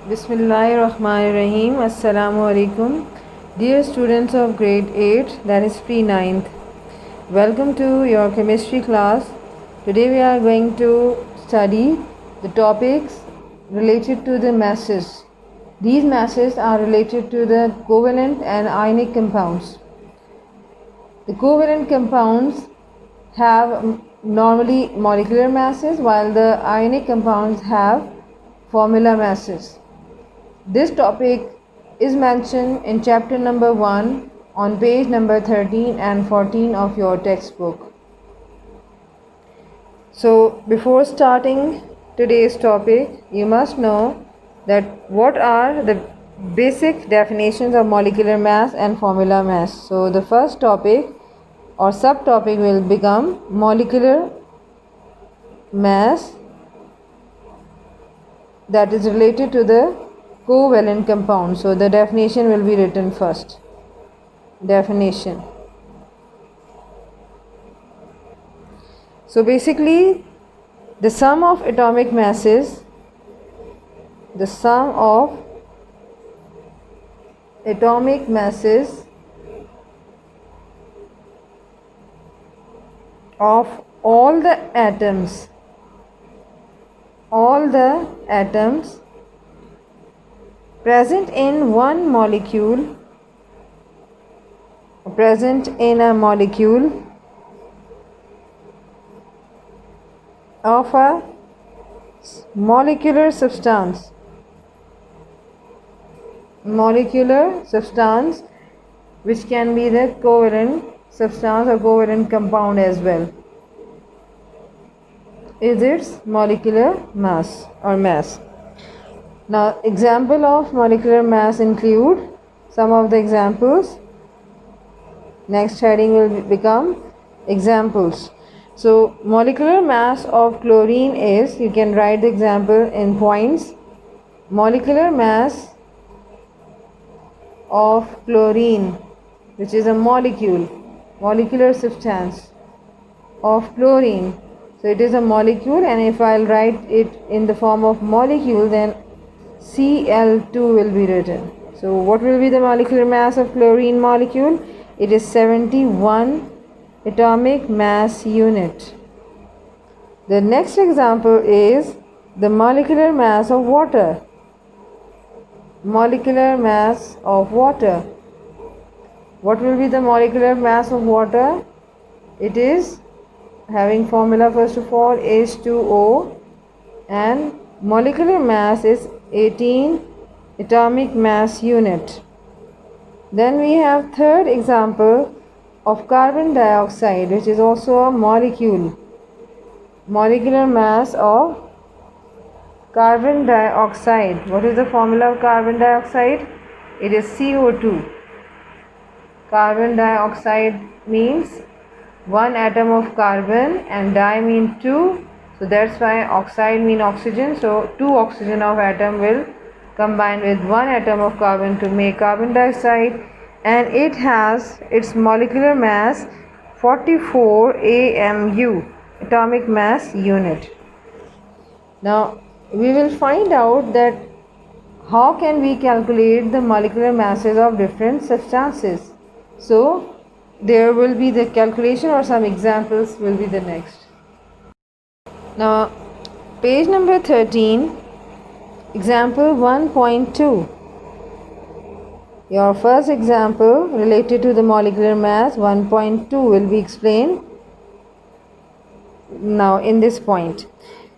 Bismillahirrahmanirrahim. Assalamu alaikum. Dear students of grade 8, that is pre-9th, welcome to your chemistry class. Today we are going to study the topics related to the masses. These masses are related to the covalent and ionic compounds. The covalent compounds have normally molecular masses, while the ionic compounds have formula masses. This topic is mentioned in chapter number 1 on page number 13 and 14 of your textbook. So before starting today's topic, you must know that what are the basic definitions of molecular mass and formula mass. So the first topic or subtopic will become molecular mass, that is related to the covalent compound. So the definition will be written first. Definition. So basically the sum of atomic masses of all the atoms present in a molecule of a molecular substance which can be the covalent substance or covalent compound as well, is its molecular mass or mass. Now example of molecular mass include some of the examples. Next heading will become examples. So molecular mass of chlorine is, you can write the example in points. Molecular mass of chlorine, which is a molecular substance of chlorine. So it is a molecule, and if I'll write it in the form of molecule, then Cl2 will be written. So what will be the molecular mass of chlorine molecule? It is 71 atomic mass unit. The next example is the molecular mass of water. Molecular mass of water. What will be the molecular mass of water? It is having formula first of all H2O, and molecular mass is 18 atomic mass unit. Then we have third example of carbon dioxide, which is also a molecule. Molecular mass of carbon dioxide. What is the formula of carbon dioxide? It is CO2. Carbon dioxide means one atom of carbon and di mean two, so that's why oxide mean oxygen. So two oxygen of atom will combine with one atom of carbon to make carbon dioxide, and it has its molecular mass 44 AMU, atomic mass unit. Now we will find out that how can we calculate the molecular masses of different substances. So there will be the calculation, or some examples will be the next. Now page number 13, example 1.2. Your first example related to the molecular mass 1.2 will be explained now in this point.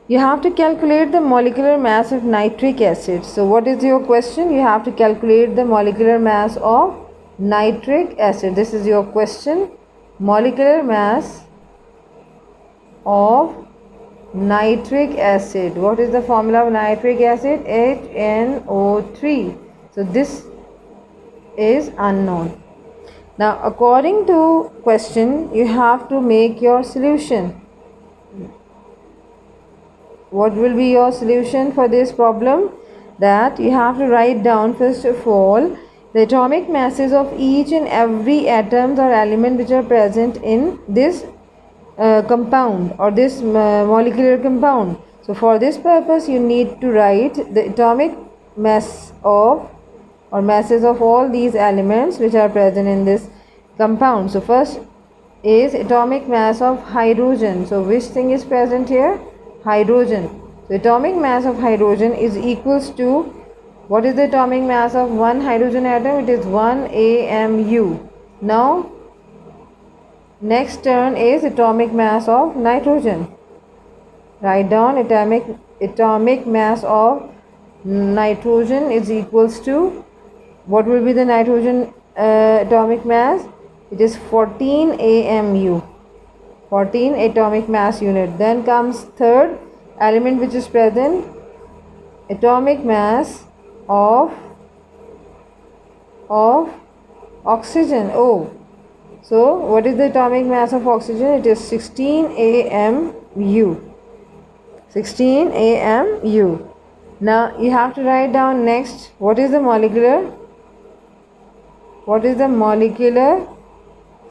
You have to calculate the molecular mass of nitric acid. So what is your question? You have to calculate the molecular mass of nitric acid. This is your question. Molecular mass of nitric acid. What is the formula of nitric acid? HNO3. So this is unknown. Now according to question, you have to make your solution. What will be your solution for this problem? That you have to write down first of all the atomic masses of each and every atoms or element which are present in this compound or this molecular compound. So for this purpose you need to write the atomic mass of or masses of all these elements which are present in this compound. So first is atomic mass of hydrogen. So which thing is present here? Hydrogen. So atomic mass of hydrogen is equals to, what is the atomic mass of one hydrogen atom? It is 1 AMU. Now next term is atomic mass of nitrogen. Write down atomic mass of nitrogen is equals to, what will be the nitrogen atomic mass? It is 14 AMU, 14 atomic mass unit. Then comes third element which is present, atomic mass of oxygen, O. So what is the atomic mass of oxygen? It is 16 AMU, 16 AMU. Now you have to write down next, what is the molecular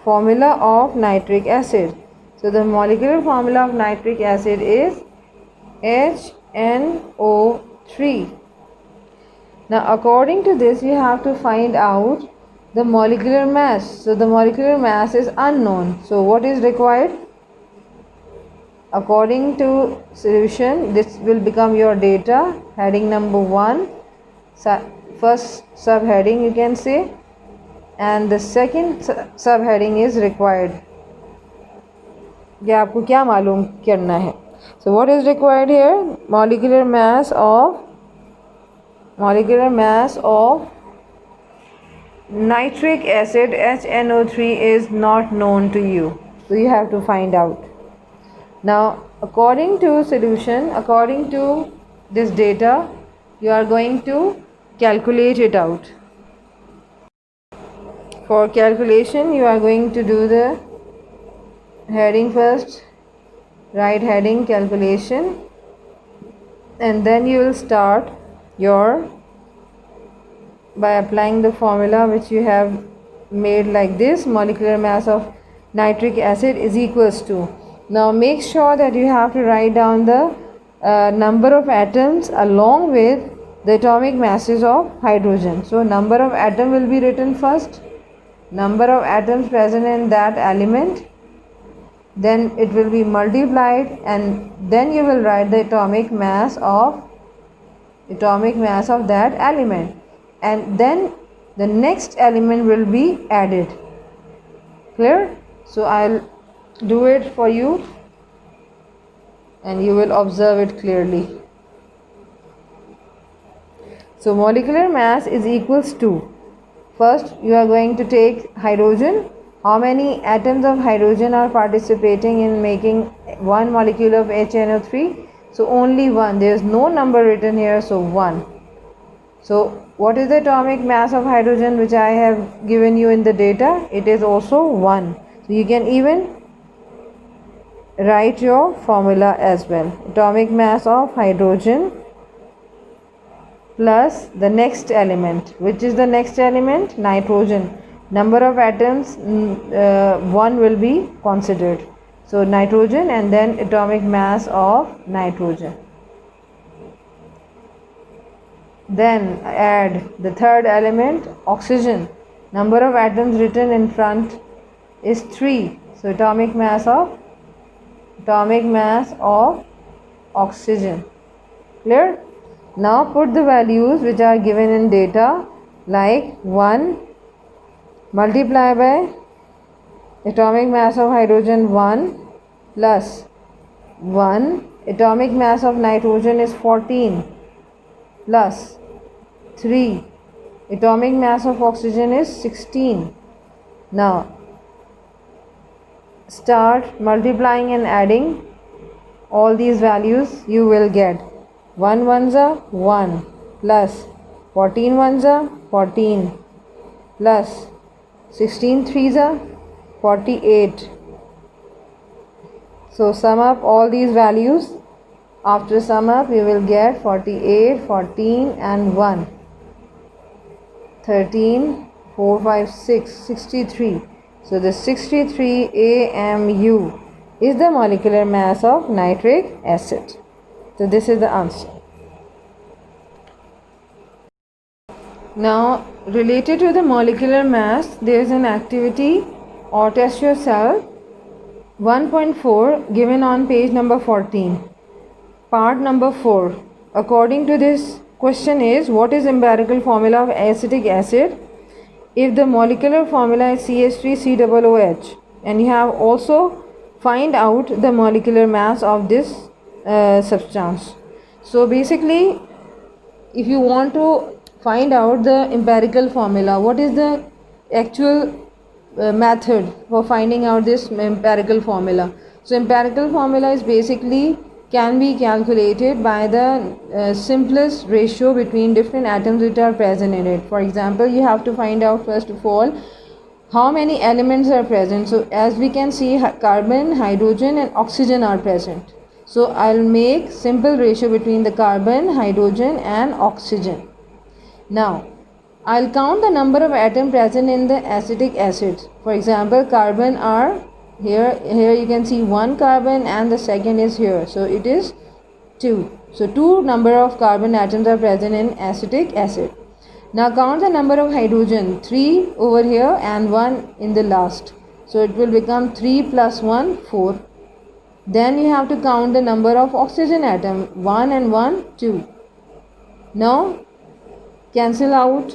formula of nitric acid? So the molecular formula of nitric acid is HNO3. Now according to this you have to find out the molecular mass. So the molecular mass is unknown. So what is required? According to solution, this will become your data. Heading number 1, first subheading you can say, and the second subheading is required. क्या आपको क्या मालूम करना है? So what is required here? Molecular mass of nitric acid HNO3 is not known to you. So you have to find out. Now according to solution, according to this data, you are going to calculate it out. For calculation you are going to do the heading first, write heading calculation, and then you will start by applying the formula which you have made like this. Molecular mass of nitric acid is equals to, now make sure that you have to write down the number of atoms along with the atomic masses of hydrogen. So number of atom will be written first, number of atoms present in that element, then it will be multiplied, and then you will write the atomic mass of that element, and then the next element will be added. Clear? So I'll do it for you and you will observe it clearly. So molecular mass is equals to, first you are going to take hydrogen. How many atoms of hydrogen are participating in making one molecule of HNO3? So only one. There is no number written here, so 1. So what is the atomic mass of hydrogen which I have given you in the data? It is also 1. So you can even write your formula as well. Atomic mass of hydrogen plus the next element. Which is the next element? Nitrogen. Number of atoms, 1 will be considered. So nitrogen, and then atomic mass of nitrogen. Then add the third element, oxygen. Number of atoms written in front is 3. So atomic mass of oxygen. Clear? Now put the values which are given in data, like 1 multiply by atomic mass of hydrogen 1 plus 1, atomic mass of nitrogen is 14 plus 3, atomic mass of oxygen is 16. Now start multiplying and adding all these values. You will get 1 ones are 1 plus 14 ones are 14 plus 16 threes are 48. So sum up all these values. After sum up you will get 48, 14 and 1, 13, 4, 5, 6, 63. So the 63 AMU is the molecular mass of nitric acid. So this is the answer. Now, related to the molecular mass, there is an activity or test yourself 1.4 given on page number 14. Part number 4. According to this question is, what is empirical formula of acetic acid? If the molecular formula is CH3COOH, and you have also find out the molecular mass of this substance. So basically, if you want to find out the empirical formula, what is the actual method for finding out this empirical formula? So empirical formula is basically can be calculated by the simplest ratio between different atoms which are present in it. For example, you have to find out first of all how many elements are present. So as we can see, carbon, hydrogen and oxygen are present. So I'll make simple ratio between the carbon, hydrogen and oxygen. Now I'll count the number of atoms present in the acetic acid. For example, carbon are here you can see one carbon and the second is here, so it is 2. So 2 number of carbon atoms are present in acetic acid. Now count the number of hydrogen, 3 over here and 1 in the last, so it will become 3 plus 1 4. Then you have to count the number of oxygen atom, 1 and 1 2. Now cancel out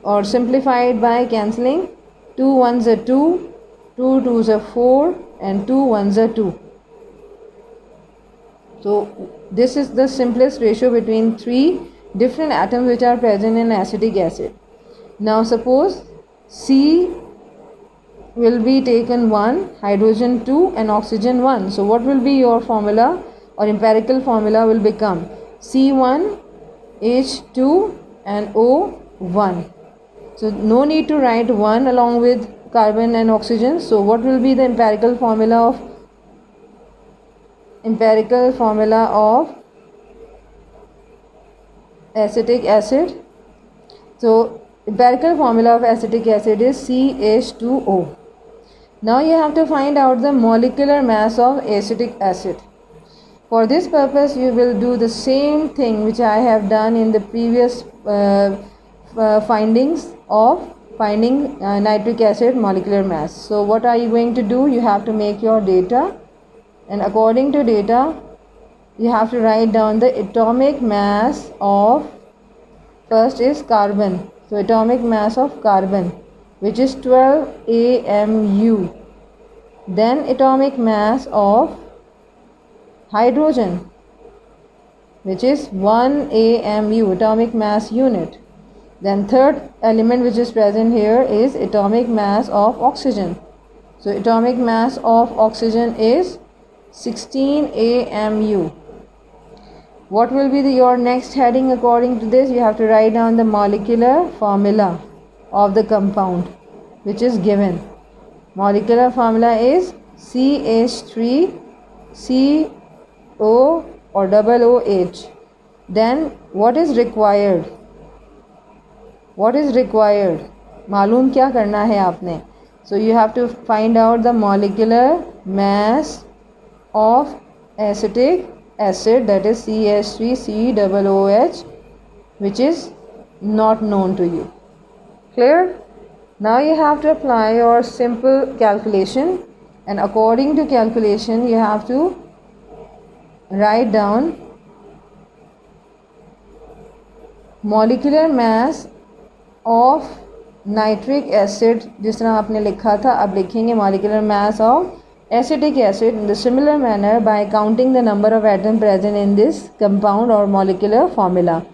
or simplify it by cancelling. 2 ones are 2, 2 twos are 4 and 2 ones are 2. So this is the simplest ratio between 3 different atoms which are present in acetic acid. Now suppose C will be taken 1, hydrogen 2 and oxygen 1. So what will be your formula or empirical formula will become C1 H2 and O1. So no need to write 1 along with carbon and oxygen. So what will be the empirical formula of acetic acid? So empirical formula of acetic acid is CH2O. Now you have to find out the molecular mass of acetic acid. For this purpose you will do the same thing which I have done in the previous findings of finding nitric acid molecular mass. So what are you going to do? You have to make your data, and according to data you have to write down the atomic mass of, first is carbon. So atomic mass of carbon, which is 12 AMU. Then atomic mass of hydrogen, which is 1 AMU, atomic mass unit. Then third element which is present here is atomic mass of oxygen. So atomic mass of oxygen is 16 AMU. What will be your next heading according to this? You have to write down the molecular formula of the compound which is given. Molecular formula is CH3CO or OOH. Then what is required? What is required? मालूम क्या करना है आपने? So you have to find out the molecular mass of acetic acid, that is CH3COOH, which is not known to you. Clear? Now you have to apply your simple calculation, and according to calculation you have to write down molecular mass of nitric acid. जिस तरह आपने लिखा था अब लिखेंगे molecular mass of acetic acid in the similar manner by counting the number of atoms present in this compound or molecular formula.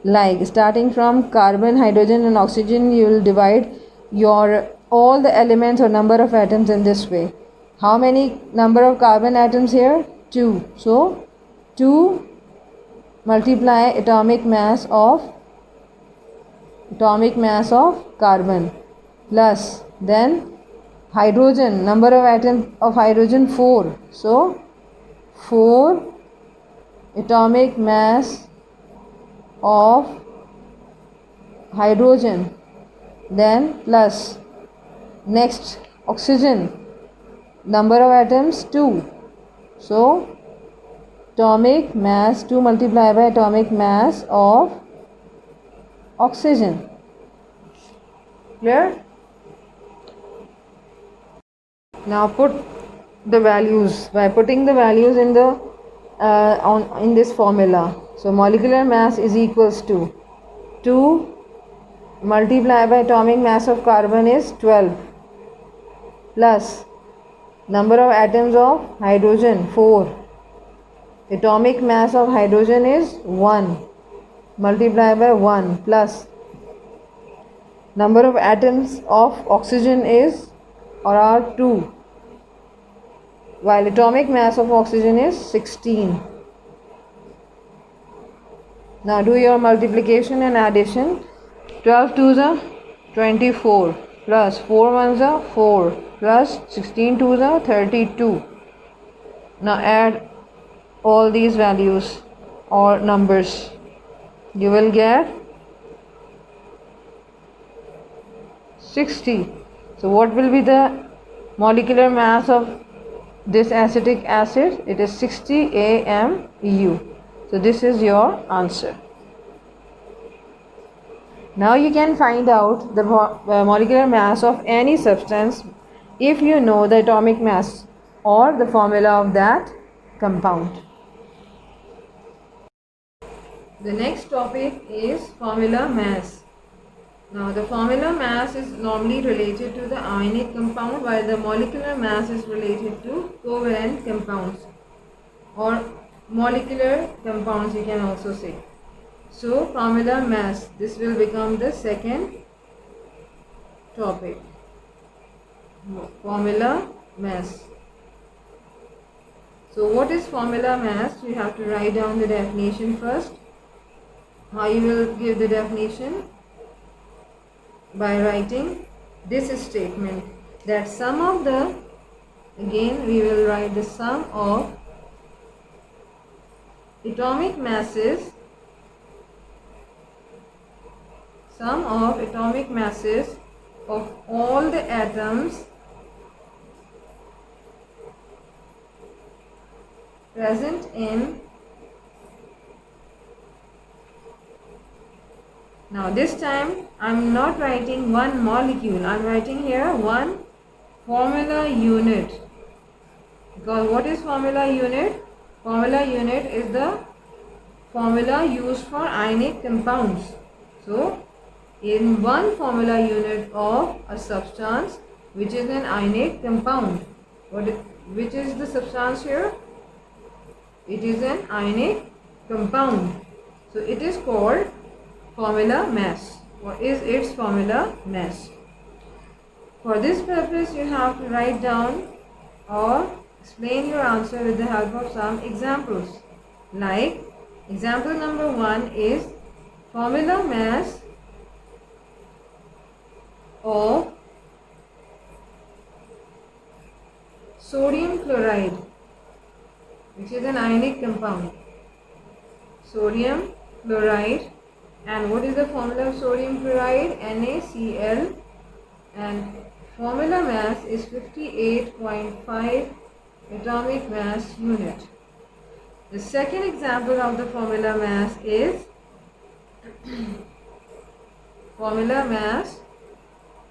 Like starting from carbon, hydrogen and oxygen, you will divide your all the elements or number of atoms in this way. How many number of carbon atoms here? 2. So 2 multiply atomic mass of carbon plus then hydrogen, number of atoms of hydrogen 4. So 4 atomic mass of hydrogen, then plus next oxygen, number of atoms 2. So atomic mass 2 multiplied by atomic mass of oxygen. Clear? Now put the values by putting the values in the in this formula. So molecular mass is equals to 2 multiplied by atomic mass of carbon is 12 plus number of atoms of hydrogen 4. Atomic mass of hydrogen is 1 multiplied by 1 plus number of atoms of oxygen is or are 2, while atomic mass of oxygen is 16. Now do your multiplication and addition. 12 twos are 24 plus 4 ones are 4 plus 16 twos are 32. Now add all these values or numbers. You will get 60. So what will be the molecular mass of this acetic acid? It is 60 AMU. So this is your answer. Now you can find out the molecular mass of any substance if you know the atomic mass or the formula of that compound. The next topic is formula mass. Now the formula mass is normally related to the ionic compound, while the molecular mass is related to covalent compounds or molecular compounds, you can also say. So formula mass, this will become the second topic. Formula mass. So what is formula mass? You have to write down the definition first. How you will give the definition? By writing this statement, that sum of the, again we will write the sum of atomic masses, sum of atomic masses of all the atoms present in. Now this time I am not writing one molecule, I am writing here one formula unit. Because what is formula unit? Formula unit is the formula used for ionic compounds. So in one formula unit of a substance which is an ionic compound, which is the substance here? It is an ionic compound. So it is called formula mass. What is its formula mass? For this purpose you have to write down or explain your answer with the help of some examples. Like example number 1 is formula mass of sodium chloride, which is an ionic compound. Sodium chloride. And what is the formula of sodium chloride? NaCl, and formula mass is 58.5 atomic mass unit. The second example of the formula mass is formula mass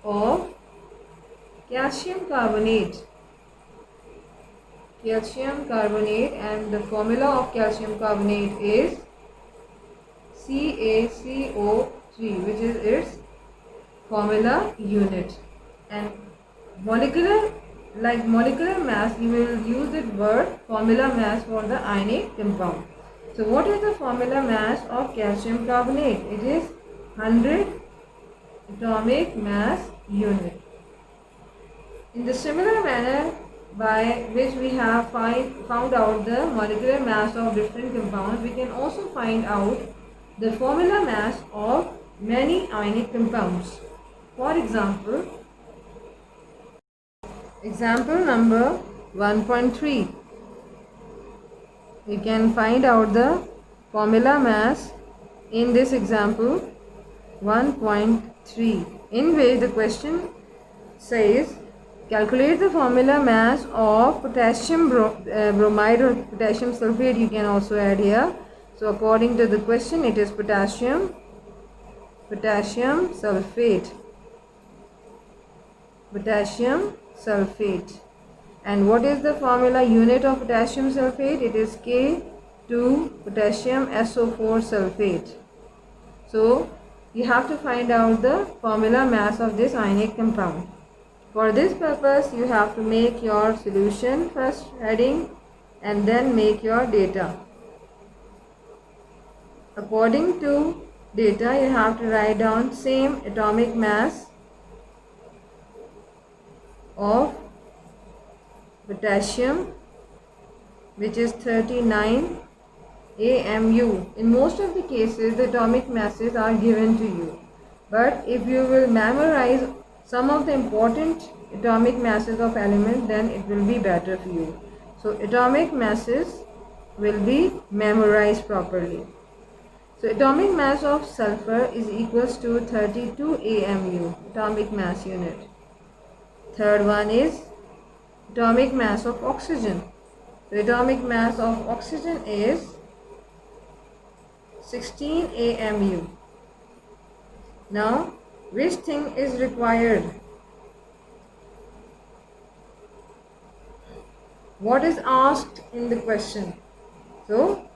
of calcium carbonate. Calcium carbonate, and the formula of calcium carbonate is CaCO3, which is its formula unit. And molecular mass, you will use the word formula mass for the ionic compound. So what is the formula mass of calcium carbonate? It is 100 atomic mass unit. In the similar manner by which we have found out the molecular mass of different compounds, we can also find out the formula mass of many ionic compounds. For example number 1.3, you can find out the formula mass in this example 1.3, in which the question says calculate the formula mass of potassium bromide or potassium sulfate, you can also add here. So according to the question, it is potassium potassium sulfate. Potassium sulfate. And what is the formula unit of potassium sulfate? It is K2 potassium SO4 sulfate. So you have to find out the formula mass of this ionic compound. For this purpose, you have to make your solution first heading and then make your data. According to data, you have to write down same atomic mass of potassium, which is 39 AMU. In most of the cases, the atomic masses are given to you. But if you will memorize some of the important atomic masses of elements, then it will be better for you. So atomic masses will be memorized properly. So atomic mass of sulfur is equals to 32 AMU, atomic mass unit. Third one is atomic mass of oxygen. The atomic mass of oxygen is 16 AMU. Now, which thing is required? What is asked in the question? So,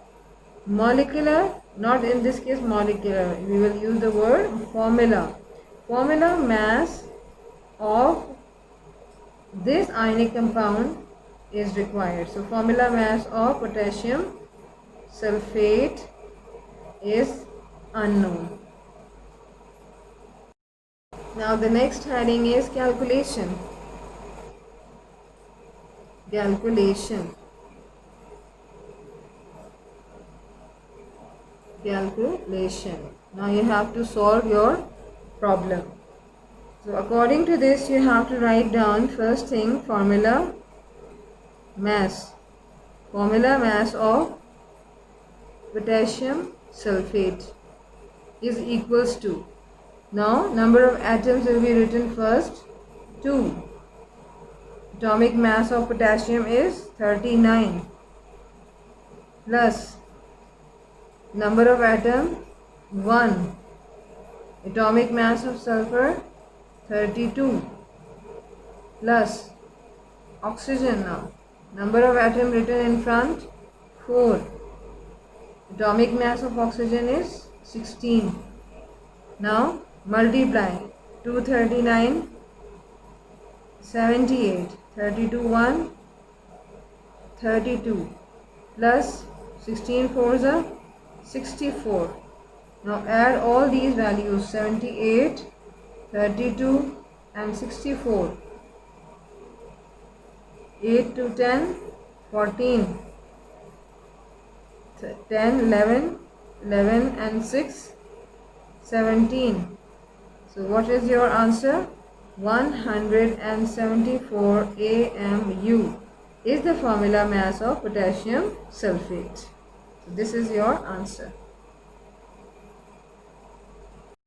molecular, not in this case molecular, we will use the word formula. Formula mass of this ionic compound is required. So, formula mass of potassium sulfate is unknown. Now the next heading is calculation. Calculation. Now you have to solve your problem. So according to this, you have to write down first thing formula mass. Formula mass of potassium sulfate is equals to, now number of atoms will be written first, 2. Atomic mass of potassium is 39 plus number of atoms 1. Atomic mass of sulfur 32 plus oxygen. Now number of atoms written in front 4. Atomic mass of oxygen is 16. Now multiply 239 78 32 1 32 plus 16 4s are 64. Now add all these values 78 32 and 64. 8 to 10 14, 10 11 11 and 6 17. So what is your answer? 174 AMU is the formula mass of potassium sulfate. So this is your answer.